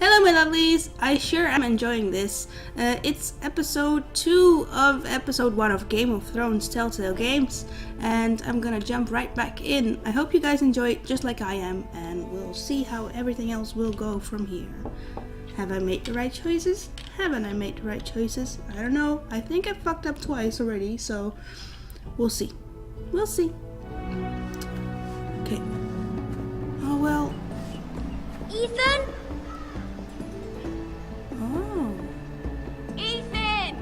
Hello my lovelies, I sure am enjoying this. It's episode 2 of episode 1 of Game of Thrones Telltale Games, and I'm gonna jump right back in. I hope you guys enjoy it just like I am, and we'll see how everything else will go from here. Have I made the right choices? Haven't I made the right choices? I don't know. I think I fucked up twice already, so we'll see. We'll see. Okay. Oh well. Ethan? Oh. Ethan!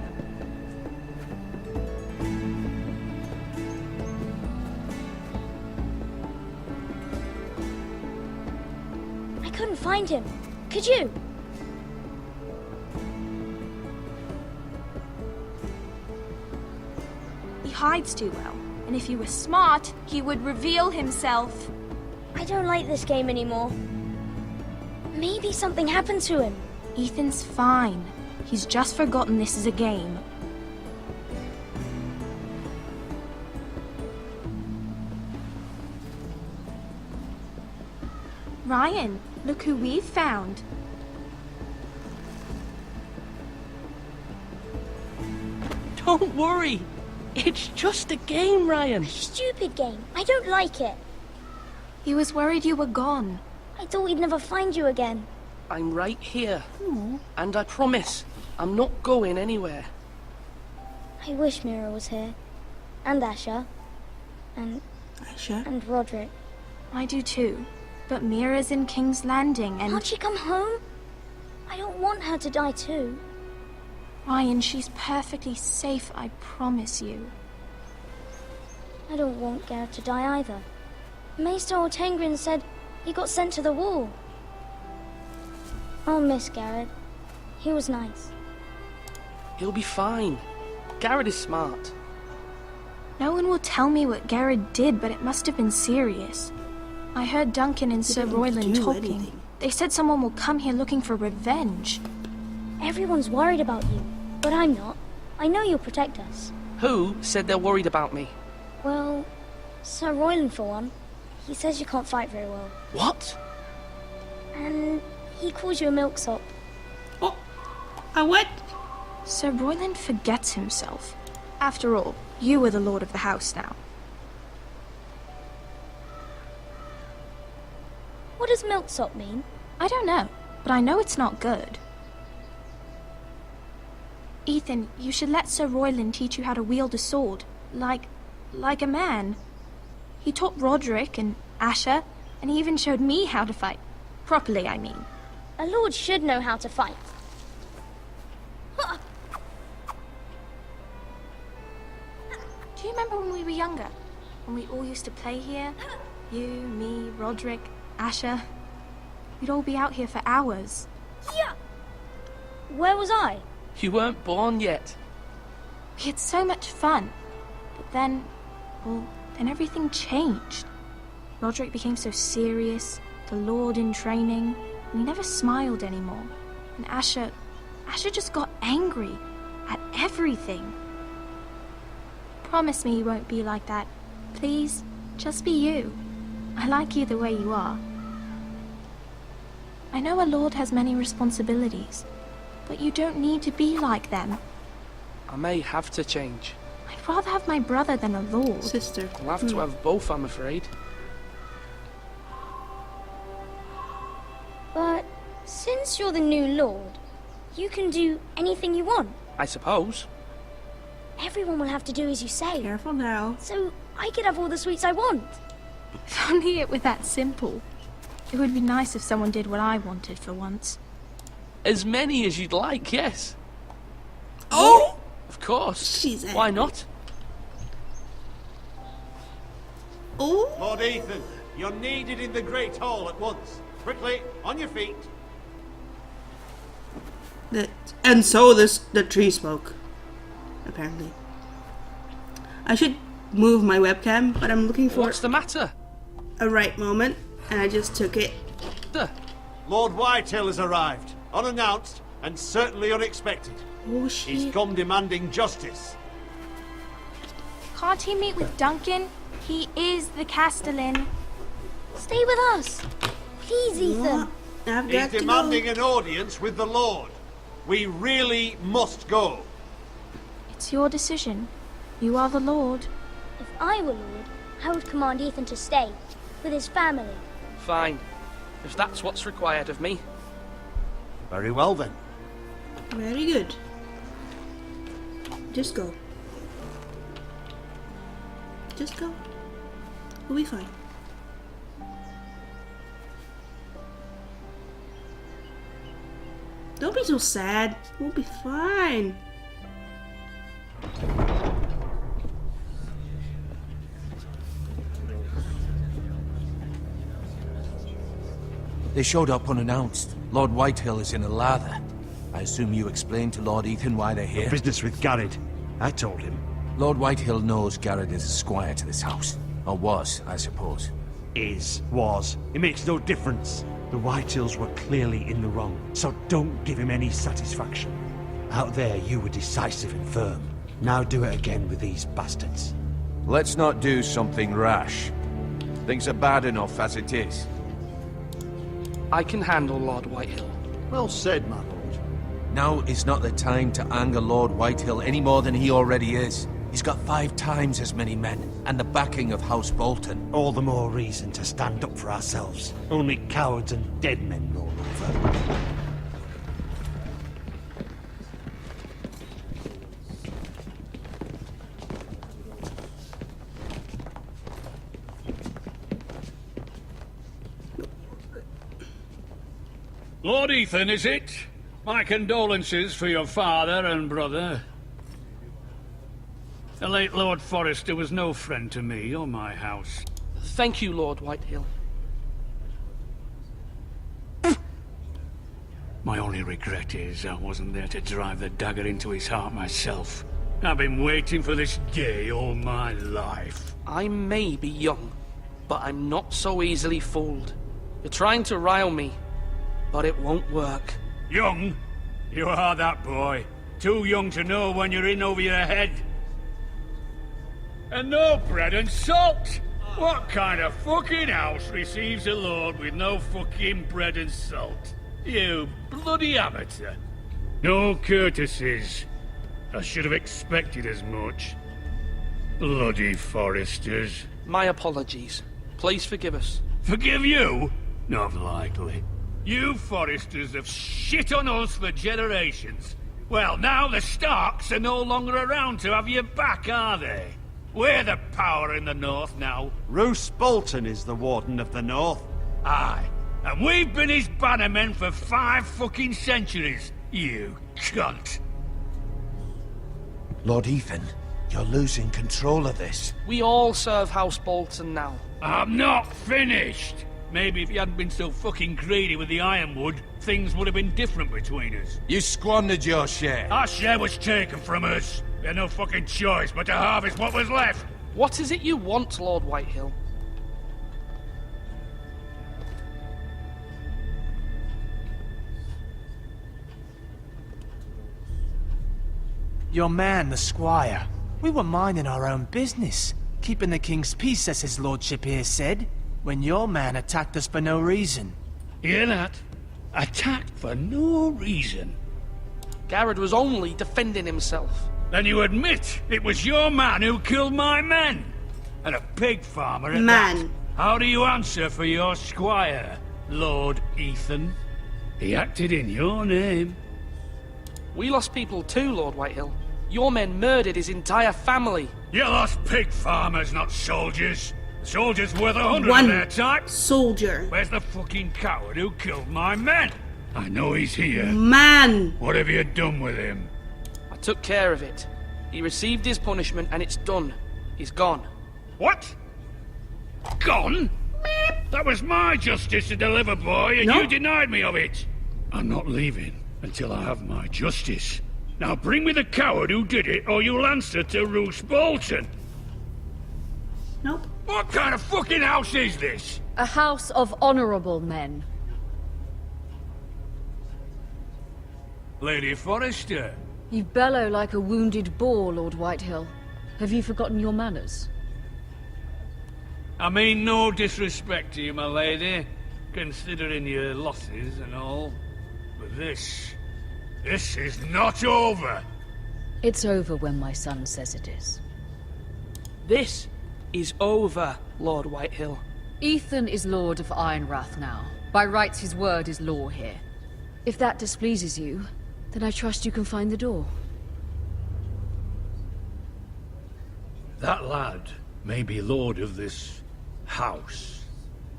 I couldn't find him. Could you? He hides too well, and if he were smart, he would reveal himself. I don't like this game anymore. Maybe something happened to him. Ethan's fine. He's just forgotten this is a game. Ryan, look who we've found. Don't worry. It's just a game, Ryan. Stupid game. I don't like it. He was worried you were gone. I thought we'd never find you again. I'm right here. And I promise, I'm not going anywhere. I wish Mira was here. And Asher. And Roderick. I do too. But Mira's in King's Landing and... Can't she come home? I don't want her to die too. Ryan, she's perfectly safe, I promise you. I don't want Garrett to die either. Maester Ortengrin said he got sent to the wall. I'll miss Garrett. He was nice. He'll be fine. Garrett is smart. No one will tell me what Garrett did, but it must have been serious. I heard Duncan and Sir Royland talking. They said someone will come here looking for revenge. Everyone's worried about you, but I'm not. I know you'll protect us. Who said they're worried about me? Well, Sir Royland for one. He says you can't fight very well. What? And he calls you a milksop. Oh, a what? Sir Royland forgets himself. After all, you are the lord of the house now. What does milksop mean? I don't know, but I know it's not good. Ethan, you should let Sir Royland teach you how to wield a sword. Like a man. He taught Roderick and Asher, and he even showed me how to fight. Properly, I mean. A lord should know how to fight. Do you remember when we were younger? When we all used to play here? You, me, Roderick, Asher. We'd all be out here for hours. Yeah. Where was I? You weren't born yet. We had so much fun. But then, then everything changed. Roderick became so serious, the Lord in training, and he never smiled anymore. And Asher just got angry at everything. Promise me you won't be like that. Please, just be you. I like you the way you are. I know a lord has many responsibilities, but you don't need to be like them. I may have to change. I'd rather have my brother than a lord. Sister. I'll have to have both, I'm afraid. But since you're the new lord, you can do anything you want. I suppose. Everyone will have to do as you say. Careful now. So I could have all the sweets I want. If only it were that simple. It would be nice if someone did what I wanted for once. As many as you'd like, yes. Oh! Of course. She's angry. Why not? Oh! Lord Ethan, you're needed in the Great Hall at once. Quickly, on your feet. And so the tree smoke. Apparently. I should move my webcam, but I'm looking for What's the matter? a right moment, and I just took it. Lord Whitetail has arrived, unannounced and certainly unexpected. Oh He's shit. come demanding justice. Can't he meet with Duncan? He is the Castellan. Stay with us. Please, Ethan. I've He's got to demanding go. an audience with the Lord. We really must go. It's your decision. You are the Lord. If I were Lord, I would command Ethan to stay, with his family. Fine. If that's what's required of me. Very well then. Very good. Just go. Just go. We'll be fine. Don't be so sad. We'll be fine. They showed up unannounced. Lord Whitehill is in a lather. I assume you explained to Lord Ethan why they're here? Business with Garrett. I told him. Lord Whitehill knows Garrett is a squire to this house. Or was, I suppose. Was. It makes no difference. The Whitehills were clearly in the wrong, so don't give him any satisfaction. Out there, you were decisive and firm. Now do it again with these bastards. Let's not do something rash. Things are bad enough as it is. I can handle Lord Whitehill. Well said, my lord. Now is not the time to anger Lord Whitehill any more than he already is. He's got 5 times as many men, and the backing of House Bolton. All the more reason to stand up for ourselves. Only cowards and dead men roll over. Lord Ethan, is it? My condolences for your father and brother. The late Lord Forrester was no friend to me or my house. Thank you, Lord Whitehill. My only regret is I wasn't there to drive the dagger into his heart myself. I've been waiting for this day all my life. I may be young, but I'm not so easily fooled. You're trying to rile me, but it won't work. Young? You are that boy. Too young to know when you're in over your head. And no bread and salt! What kind of fucking house receives a lord with no fucking bread and salt? You bloody amateur. No courtesies. I should have expected as much. Bloody Forresters. My apologies. Please forgive us. Forgive you? Not likely. You Forresters have shit on us for generations. Well, now the Starks are no longer around to have you back, are they? We're the power in the north now. Roose Bolton is the Warden of the North. Aye. And we've been his bannermen for 5 fucking centuries, you cunt. Lord Ethan, you're losing control of this. We all serve House Bolton now. I'm not finished. Maybe if you hadn't been so fucking greedy with the ironwood, things would have been different between us. You squandered your share. Our share was taken from us. We had no fucking choice but to harvest what was left. What is it you want, Lord Whitehill? Your man, the squire. We were minding our own business, keeping the king's peace, as his lordship here said, when your man attacked us for no reason. Hear that? Attacked for no reason. Garrett was only defending himself. Then you admit it was your man who killed my men? And a pig farmer at Man. that. How do you answer for your squire, Lord Ethan? He acted in your name. We lost people too, Lord Whitehill. Your men murdered his entire family. You lost pig farmers, not soldiers. Soldiers worth 100 One of their type. soldier. Where's the fucking coward who killed my men? I know he's here. Man. What have you done with him? I took care of it. He received his punishment and it's done. He's gone. What? Gone? That was my justice to deliver, boy, and No. you denied me of it. I'm not leaving until I have my justice. Now bring me the coward who did it, or you'll answer to Roose Bolton. Nope. What kind of fucking house is this? A house of honorable men. Lady Forrester. You bellow like a wounded boar, Lord Whitehill. Have you forgotten your manners? I mean no disrespect to you, my lady. considering your losses and all. But this is not over. It's over when my son says it is. This is over, Lord Whitehill. Ethan is Lord of Ironrath now. By rights, his word is law here. If that displeases you, then I trust you can find the door. That lad may be lord of this house,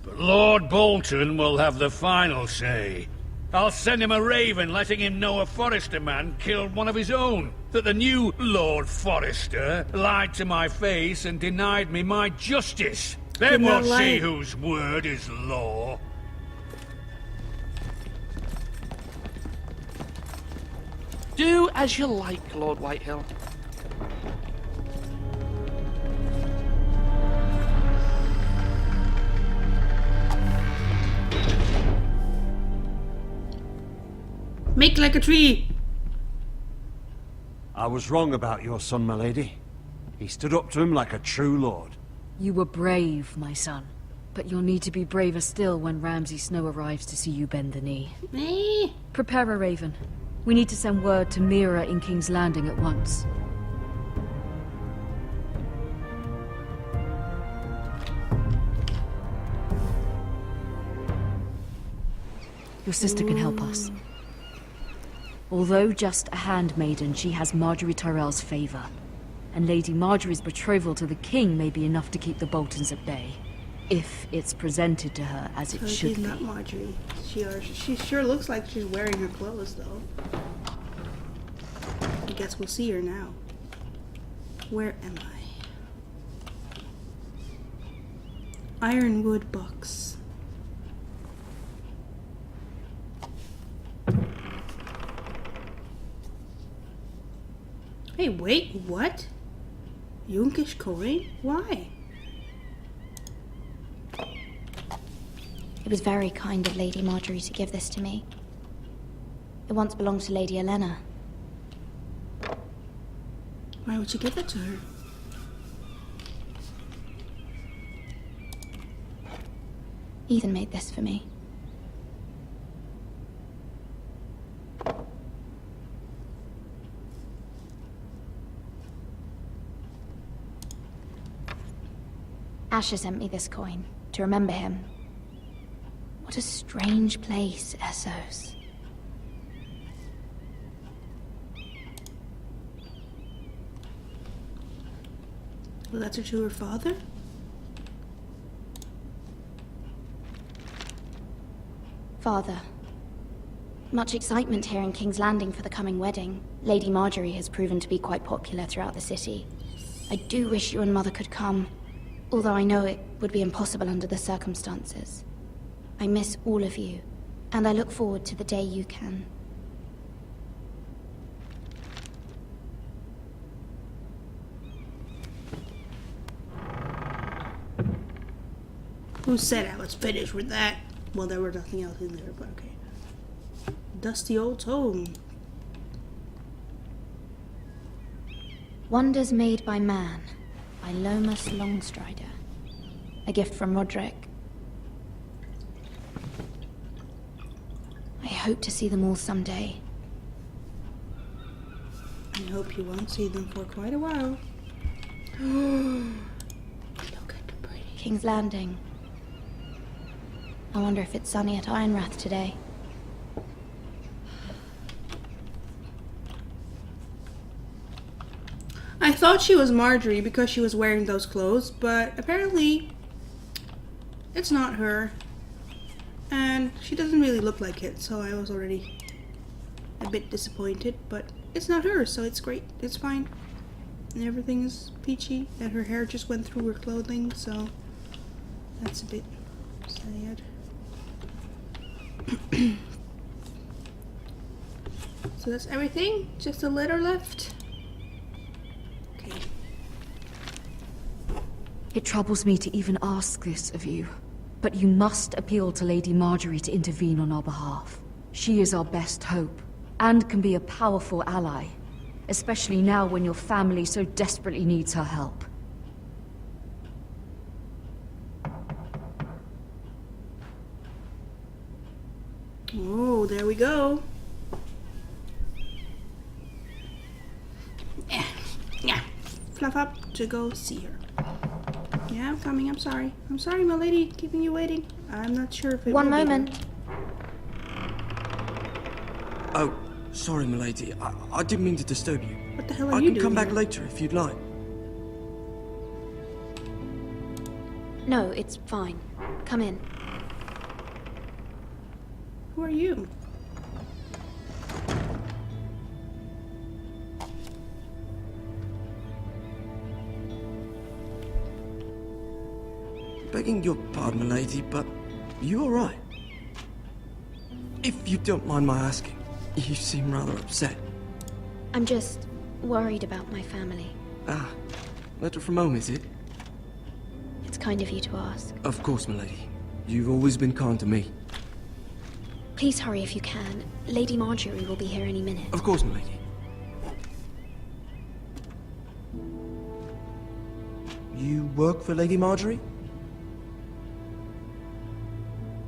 but Lord Bolton will have the final say. I'll send him a raven letting him know a Forrester man killed one of his own. That the new Lord Forrester lied to my face and denied me my justice. Then we'll see whose word is law. Do as you like, Lord Whitehill. Make like a tree. I was wrong about your son, my lady. He stood up to him like a true lord. You were brave, my son. But you'll need to be braver still when Ramsay Snow arrives to see you bend the knee. Eh? Prepare a raven. We need to send word to Mira in King's Landing at once. Your sister can help us. Although just a handmaiden, she has Marjorie Tyrell's favor. And Lady Marjorie's betrothal to the king may be enough to keep the Boltons at bay. If it's presented to her as it should be. She's not Marjorie. She sure looks like she's wearing her clothes, though. I guess we'll see her now. Where am I? Ironwood box. Hey, wait, what? Yunkish coin? Why? It was very kind of Lady Marjorie to give this to me. It once belonged to Lady Olenna. Why would you give it to her? Ethan made this for me. Asher sent me this coin to remember him. What a strange place, Essos. A letter to her father? Father. Much excitement here in King's Landing for the coming wedding. Lady Marjorie has proven to be quite popular throughout the city. I do wish you and Mother could come, although I know it would be impossible under the circumstances. I miss all of you, and I look forward to the day you can. Who said I was finished with that? Well, there were nothing else in there, but okay. Dusty old tome. Wonders Made by Man, by Lomas Longstrider. A gift from Roderick. I hope to see them all someday. I hope you won't see them for quite a while. Look at the pretty. King's Landing. I wonder if it's sunny at Ironrath today. I thought she was Marjorie because she was wearing those clothes, but apparently it's not her. And she doesn't really look like it, so I was already a bit disappointed, but it's not her, so it's great. It's fine. And everything is peachy, and her hair just went through her clothing, so that's a bit sad. So that's everything? Just a letter left? Okay. It troubles me to even ask this of you, but you must appeal to Lady Marjorie to intervene on our behalf. She is our best hope, and can be a powerful ally, especially now when your family so desperately needs her help. there we go. Yeah. Fluff up to go see her. Yeah, I'm coming. I'm sorry. I'm sorry, my lady, keeping you waiting. I'm not sure if it One will be moment. here. Oh, sorry, milady. I didn't mean to disturb you. What the hell are I you can doing come back here? later if you'd like. No, it's fine. Come in. Who are you? Begging your pardon, milady, but you all right? If you don't mind my asking, you seem rather upset. I'm just worried about my family. Ah, letter from home, is it? It's kind of you to ask. Of course, milady. You've always been kind to me. Please hurry if you can. Lady Marjorie will be here any minute. Of course, milady. You work for Lady Marjorie?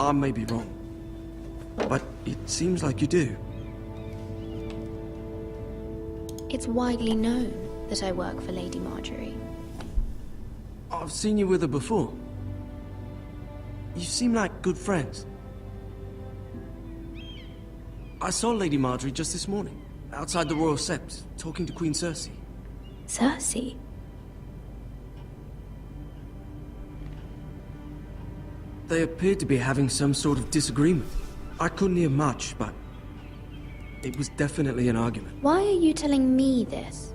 I may be wrong, but it seems like you do. It's widely known that I work for Lady Marjorie. I've seen you with her before. You seem like good friends. I saw Lady Marjorie just this morning, outside the Royal Sept, talking to Queen Cersei. Cersei? They appeared to be having some sort of disagreement. I couldn't hear much, but it was definitely an argument. Why are you telling me this?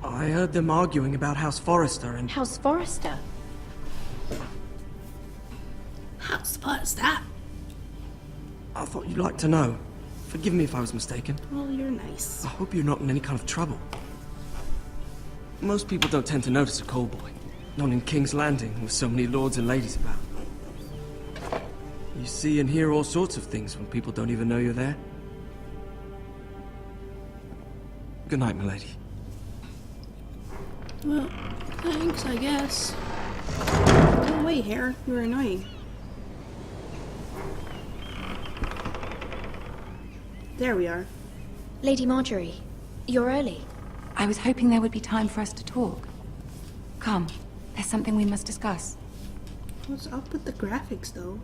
I heard them arguing about House Forrester and... House Forrester? House Forrester? I thought you'd like to know. Forgive me if I was mistaken. Well, you're nice. I hope you're not in any kind of trouble. Most people don't tend to notice a call boy. Not in King's Landing, with so many lords and ladies about. You see and hear all sorts of things when people don't even know you're there. Good night, milady. Well, thanks, I guess. Go away, Hare. You're annoying. There we are. Lady Marjorie, you're early. I was hoping there would be time for us to talk. Come, there's something we must discuss. What's up with the graphics, though?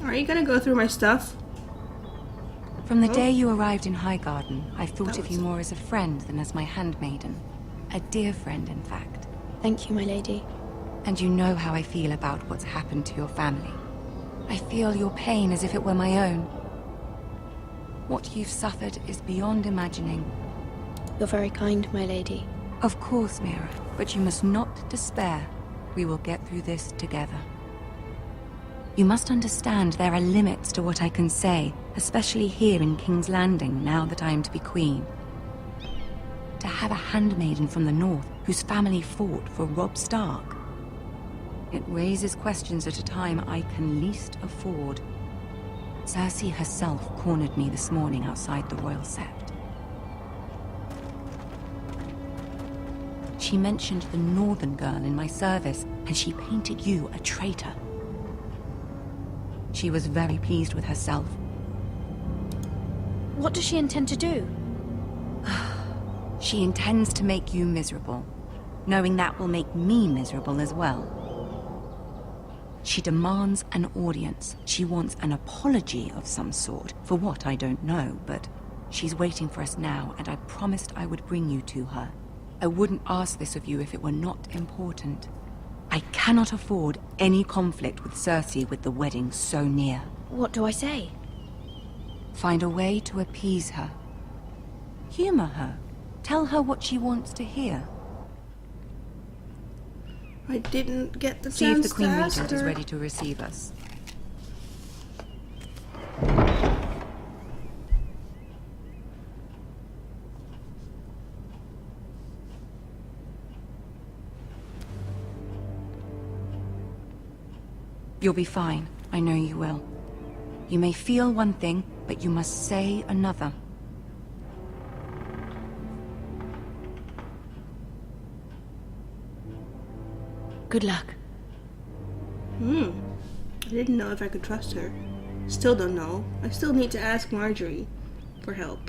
Are you gonna go through my stuff? From the day you arrived in Highgarden, I thought of you more as a friend than as my handmaiden. A dear friend, in fact. Thank you, my lady. And you know how I feel about what's happened to your family. I feel your pain as if it were my own. What you've suffered is beyond imagining. You're very kind, my lady. Of course, Mira, but you must not despair. We will get through this together. You must understand there are limits to what I can say, especially here in King's Landing, now that I am to be queen. To have a handmaiden from the north whose family fought for Robb Stark. It raises questions at a time I can least afford. Cersei herself cornered me this morning outside the Royal Sept. She mentioned the northern girl in my service, and she painted you a traitor. She was very pleased with herself. What does she intend to do? She intends to make you miserable, knowing that will make me miserable as well. She demands an audience. She wants an apology of some sort, for what I don't know, but she's waiting for us now, and I promised I would bring you to her. I wouldn't ask this of you if it were not important. I cannot afford any conflict with Cersei with the wedding so near. What do I say? Find a way to appease her. Humor her. Tell her what she wants to hear. I didn't get the See if chance the Queen to ask Regent is her. ready to receive us. You'll be fine. I know you will. You may feel one thing, but you must say another. Good luck. I didn't know if I could trust her. Still don't know. I still need to ask Marjorie for help.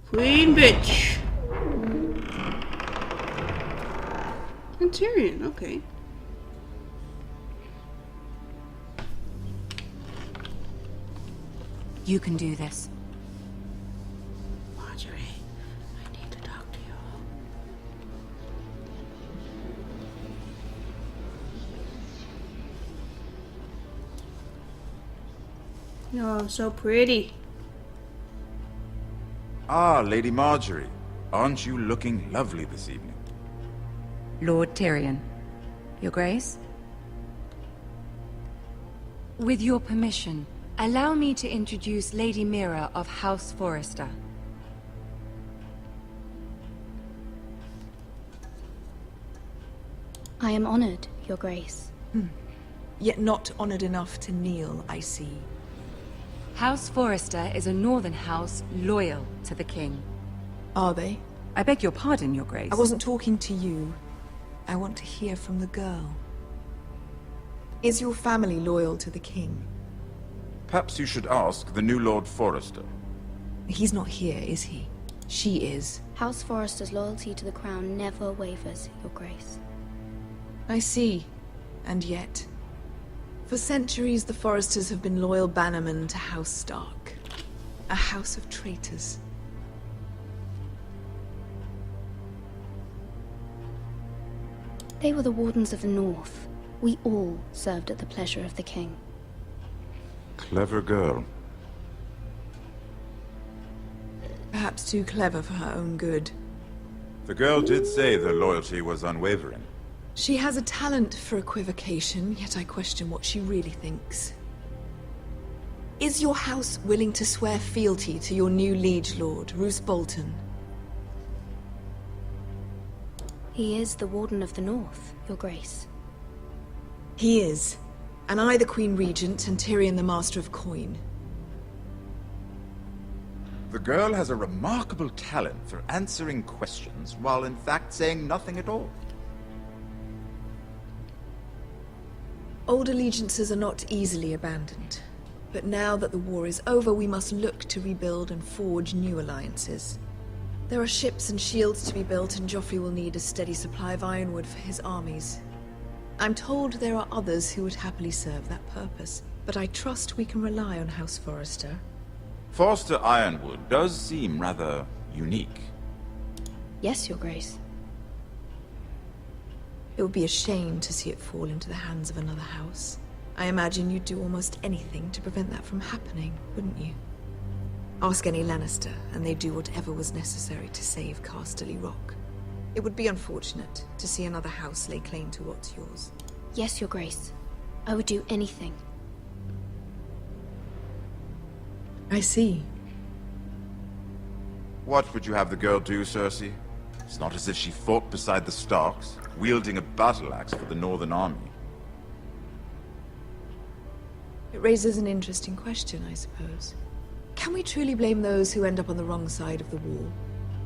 Queen bitch. And Tyrion, okay. You can do this. Marjorie, I need to talk to you. Oh, so pretty. Ah, Lady Marjorie. Aren't you looking lovely this evening? Lord Tyrion. Your Grace? With your permission, allow me to introduce Lady Mira of House Forrester. I am honored, Your Grace. Yet not honored enough to kneel, I see. House Forrester is a northern house loyal to the king. Are they? I beg your pardon, Your Grace. I wasn't talking to you. I want to hear from the girl. Is your family loyal to the king? Perhaps you should ask the new Lord Forrester. He's not here, is he? She is. House Forrester's loyalty to the crown never wavers, Your Grace. I see. And yet... For centuries, the Forresters have been loyal bannermen to House Stark. A house of traitors. They were the Wardens of the North. We all served at the pleasure of the king. Clever girl. Perhaps too clever for her own good. The girl did say their loyalty was unwavering. She has a talent for equivocation, yet I question what she really thinks. Is your house willing to swear fealty to your new liege lord, Roose Bolton? He is the Warden of the North, Your Grace. He is. And I the Queen Regent, and Tyrion the Master of Coin. The girl has a remarkable talent for answering questions, while in fact saying nothing at all. Old allegiances are not easily abandoned. But now that the war is over, we must look to rebuild and forge new alliances. There are ships and shields to be built, and Joffrey will need a steady supply of ironwood for his armies. I'm told there are others who would happily serve that purpose, but I trust we can rely on House Forrester. Forster Ironwood does seem rather unique. Yes, Your Grace. It would be a shame to see it fall into the hands of another house. I imagine you'd do almost anything to prevent that from happening, wouldn't you? Ask any Lannister, and they'd do whatever was necessary to save Casterly Rock. It would be unfortunate to see another house lay claim to what's yours. Yes, Your Grace. I would do anything. I see. What would you have the girl do, Cersei? It's not as if she fought beside the Starks, wielding a battle axe for the Northern Army. It raises an interesting question, I suppose. Can we truly blame those who end up on the wrong side of the wall?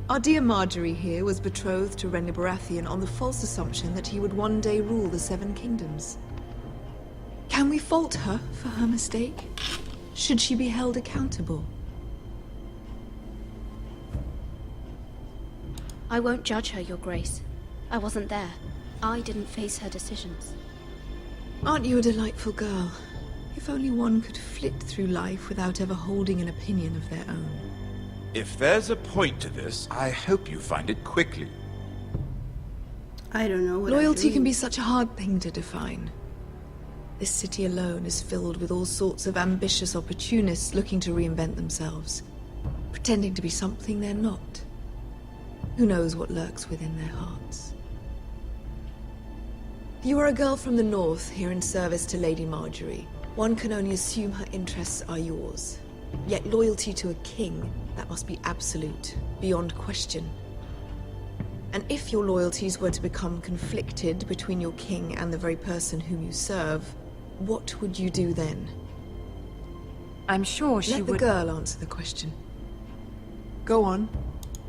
Our dear Marjorie here was betrothed to Renly Baratheon on the false assumption that he would one day rule the Seven Kingdoms. Can we fault her for her mistake? Should she be held accountable? I won't judge her, Your Grace. I wasn't there. I didn't face her decisions. Aren't you a delightful girl? If only one could flit through life without ever holding an opinion of their own. If there's a point to this, I hope you find it quickly. I don't know what Loyalty can be such a hard thing to define. This city alone is filled with all sorts of ambitious opportunists looking to reinvent themselves, pretending to be something they're not. Who knows what lurks within their hearts? You are a girl from the north, here in service to Lady Marjorie. One can only assume her interests are yours. Yet loyalty to a king, that must be absolute, beyond question. And if your loyalties were to become conflicted between your king and the very person whom you serve, what would you do then? I'm sure she would... Let the girl answer the question. Go on.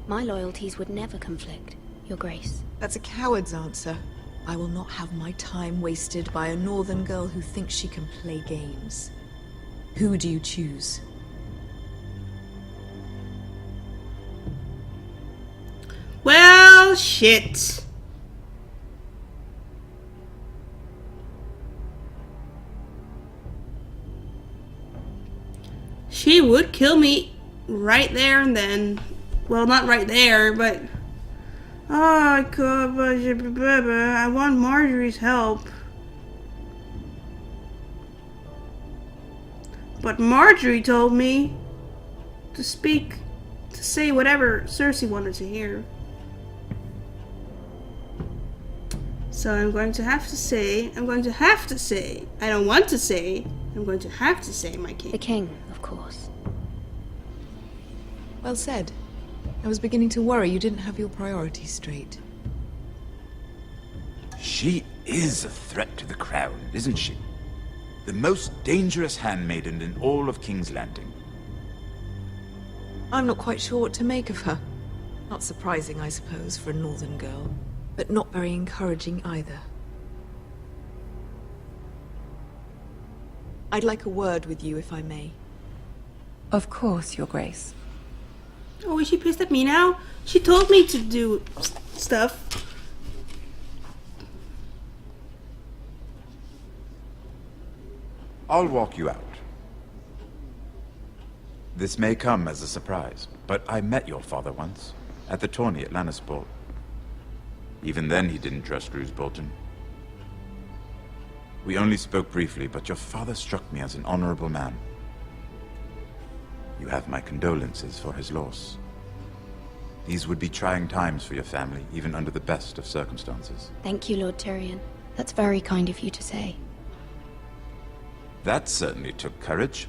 My loyalties would never conflict. Your Grace. That's a coward's answer. I will not have my time wasted by a northern girl who thinks she can play games. Who do you choose? Well, shit. She would kill me right there and then. Well, not right there, but... Oh, I want Marjorie's help. But Marjorie told me to say whatever Cersei wanted to hear. So I'm going to have to say, I don't want to say, I'm going to have to say my king. The king, of course. Well said. I was beginning to worry you didn't have your priorities straight. She is a threat to the crown, isn't she? The most dangerous handmaiden in all of King's Landing. I'm not quite sure what to make of her. Not surprising, I suppose, for a northern girl. But not very encouraging either. I'd like a word with you, if I may. Of course, Your Grace. Oh, is she pissed at me now? She told me to do stuff. I'll walk you out. This may come as a surprise, but I met your father once, at the tourney at Lannisport. Even then he didn't trust Roose Bolton. We only spoke briefly, but your father struck me as an honorable man. You have my condolences for his loss. These would be trying times for your family, even under the best of circumstances. Thank you, Lord Tyrion. That's very kind of you to say. That certainly took courage.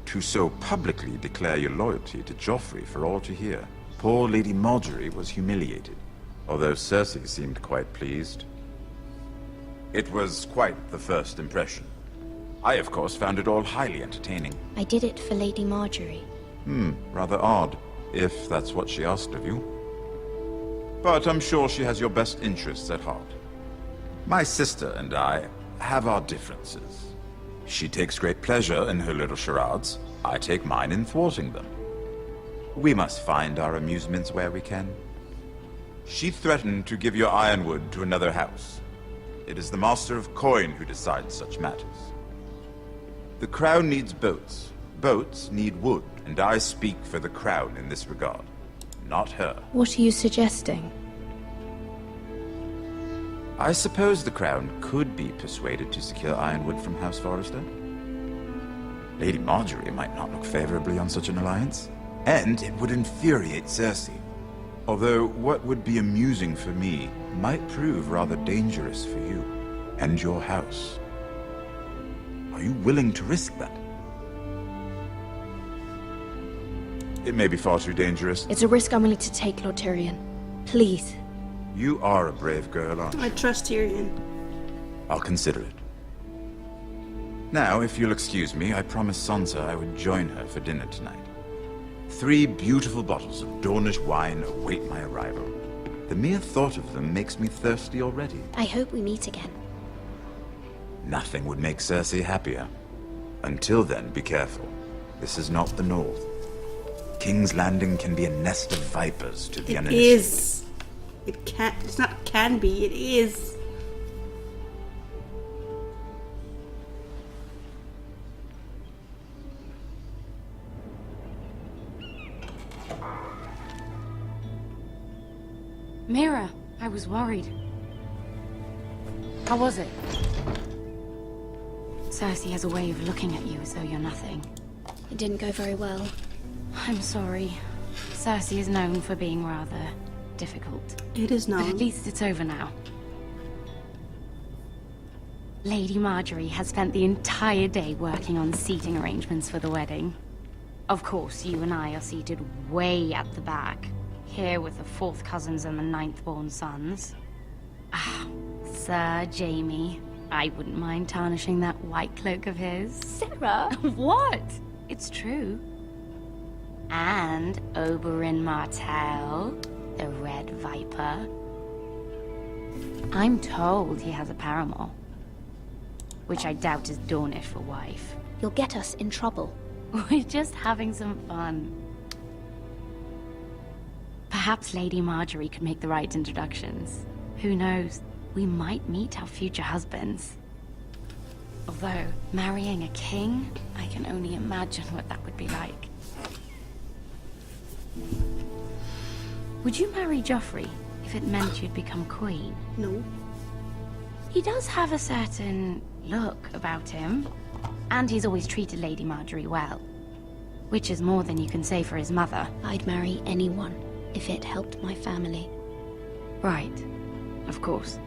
To so publicly declare your loyalty to Joffrey for all to hear. Poor Lady Marjorie was humiliated, although Cersei seemed quite pleased. It was quite the first impression. I, of course, found it all highly entertaining. I did it for Lady Marjorie. Rather odd, if that's what she asked of you. But I'm sure she has your best interests at heart. My sister and I have our differences. She takes great pleasure in her little charades. I take mine in thwarting them. We must find our amusements where we can. She threatened to give your ironwood to another house. It is the Master of Coin who decides such matters. The crown needs boats. Boats need wood, and I speak for the crown in this regard, not her. What are you suggesting? I suppose the crown could be persuaded to secure ironwood from House Forrester. Lady Marjorie might not look favorably on such an alliance, and it would infuriate Cersei. Although what would be amusing for me might prove rather dangerous for you and your house. Are you willing to risk that? It may be far too dangerous. It's a risk I'm willing to take, Lord Tyrion. Please. You are a brave girl, aren't you? I trust Tyrion. I'll consider it. Now, if you'll excuse me, I promised Sansa I would join her for dinner tonight. 3 beautiful bottles of Dornish wine await my arrival. The mere thought of them makes me thirsty already. I hope we meet again. Nothing would make Cersei happier. Until then, be careful. This is not the North. King's Landing can be a nest of vipers to the uninitiated. It is. It can't. It's not can be. It is. Mira, I was worried. How was it? Cersei has a way of looking at you as though you're nothing. It didn't go very well. I'm sorry. Cersei is known for being rather difficult. It is known. But at least it's over now. Lady Marjorie has spent the entire day working on seating arrangements for the wedding. Of course, you and I are seated way at the back, here with the 4th cousins and the 9th-born sons. Ah, Sir Jaime. I wouldn't mind tarnishing that white cloak of his. Sarah! What? It's true. And Oberyn Martell, the Red Viper. I'm told he has a paramour, which I doubt is Dornish for wife. You'll get us in trouble. We're just having some fun. Perhaps Lady Marjorie could make the right introductions. Who knows? We might meet our future husbands. Although, marrying a king, I can only imagine what that would be like. Would you marry Joffrey if it meant you'd become queen? No. He does have a certain look about him, and he's always treated Lady Marjorie well, which is more than you can say for his mother. I'd marry anyone if it helped my family. Right, of course.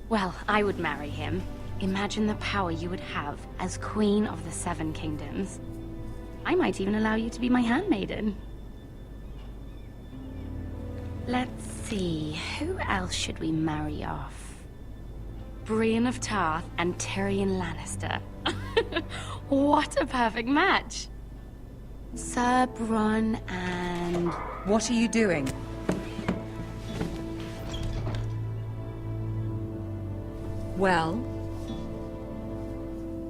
Well, I would marry him. Imagine the power you would have as Queen of the Seven Kingdoms. I might even allow you to be my handmaiden. Let's see, who else should we marry off? Brienne of Tarth and Tyrion Lannister. What a perfect match! Sir Bronn and... What are you doing? Well?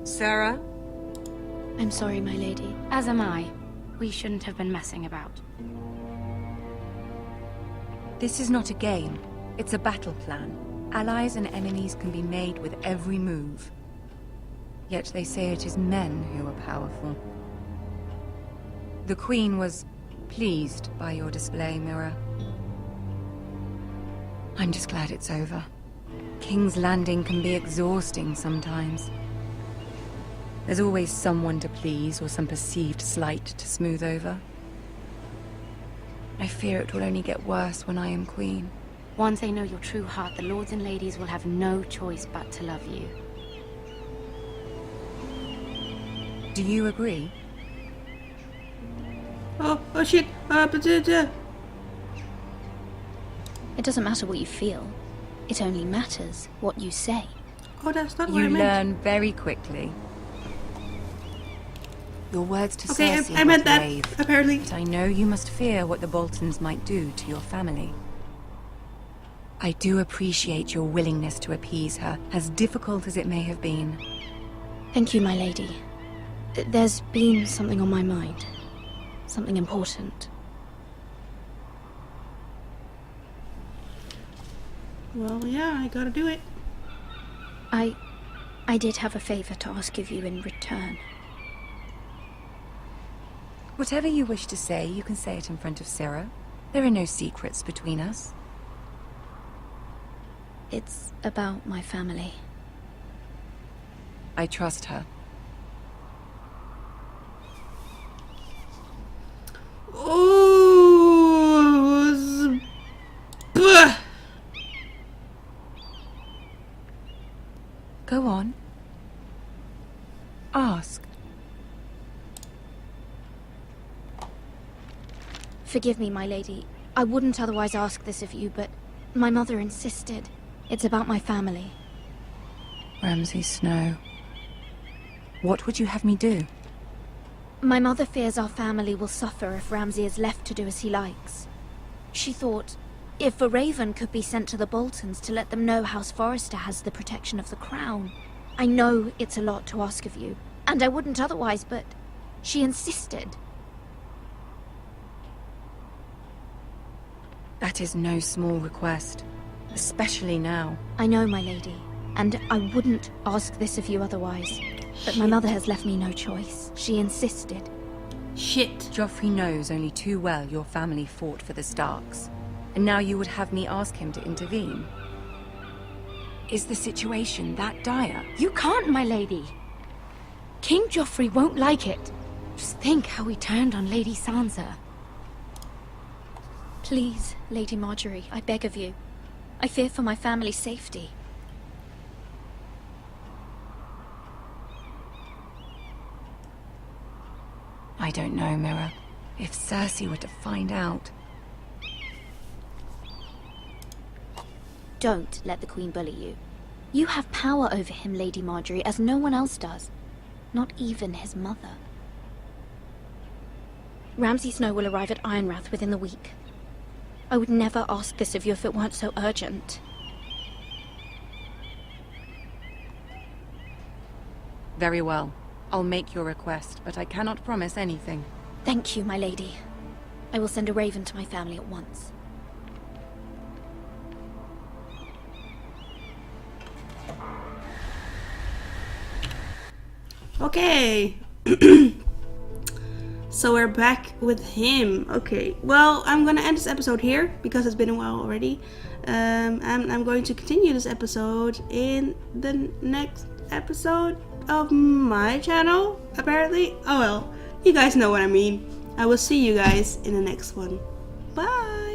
Sarah? I'm sorry, my lady. As am I. We shouldn't have been messing about. This is not a game. It's a battle plan. Allies and enemies can be made with every move. Yet they say it is men who are powerful. The Queen was pleased by your display, Mira. I'm just glad it's over. King's Landing can be exhausting sometimes. There's always someone to please or some perceived slight to smooth over. I fear it will only get worse when I am queen. Once they know your true heart, the lords and ladies will have no choice but to love you. Do you agree? Oh shit. It doesn't matter what you feel. It only matters what you say. Oh, that's not what I You meant. learn very quickly. Your words to Okay, Cersei I meant were that, brave, apparently. but I know you must fear what the Boltons might do to your family. I do appreciate your willingness to appease her, as difficult as it may have been. Thank you, my lady. There's been something on my mind. Something important. Well, yeah, I gotta do it. I did have a favor to ask of you in return. Whatever you wish to say, you can say it in front of Sarah. There are no secrets between us. It's about my family. I trust her. Oh, Go on. Ask. Forgive me, my lady. I wouldn't otherwise ask this of you, but my mother insisted. It's about my family. Ramsay Snow. What would you have me do? My mother fears our family will suffer if Ramsay is left to do as he likes. She thought, if a raven could be sent to the Boltons to let them know House Forrester has the protection of the crown. I know it's a lot to ask of you, and I wouldn't otherwise, but she insisted. That is no small request, especially now. I know, my lady, and I wouldn't ask this of you otherwise. But my mother has left me no choice. She insisted. Shit. Joffrey knows only too well your family fought for the Starks. And now you would have me ask him to intervene? Is the situation that dire? You can't, my lady. King Joffrey won't like it. Just think how he turned on Lady Sansa. Please, Lady Marjorie, I beg of you. I fear for my family's safety. I don't know, Mira. If Cersei were to find out... Don't let the Queen bully you. You have power over him, Lady Marjorie, as no one else does. Not even his mother. Ramsay Snow will arrive at Ironrath within the week. I would never ask this of you if it weren't so urgent. Very well. I'll make your request, but I cannot promise anything. Thank you, my lady. I will send a raven to my family at once. Okay. So we're back with him. Okay, well, I'm gonna end this episode here because it's been a while already. And I'm going to continue this episode in the next episode of my channel, apparently. Oh well, you guys know what I mean. I will see you guys in the next one. Bye!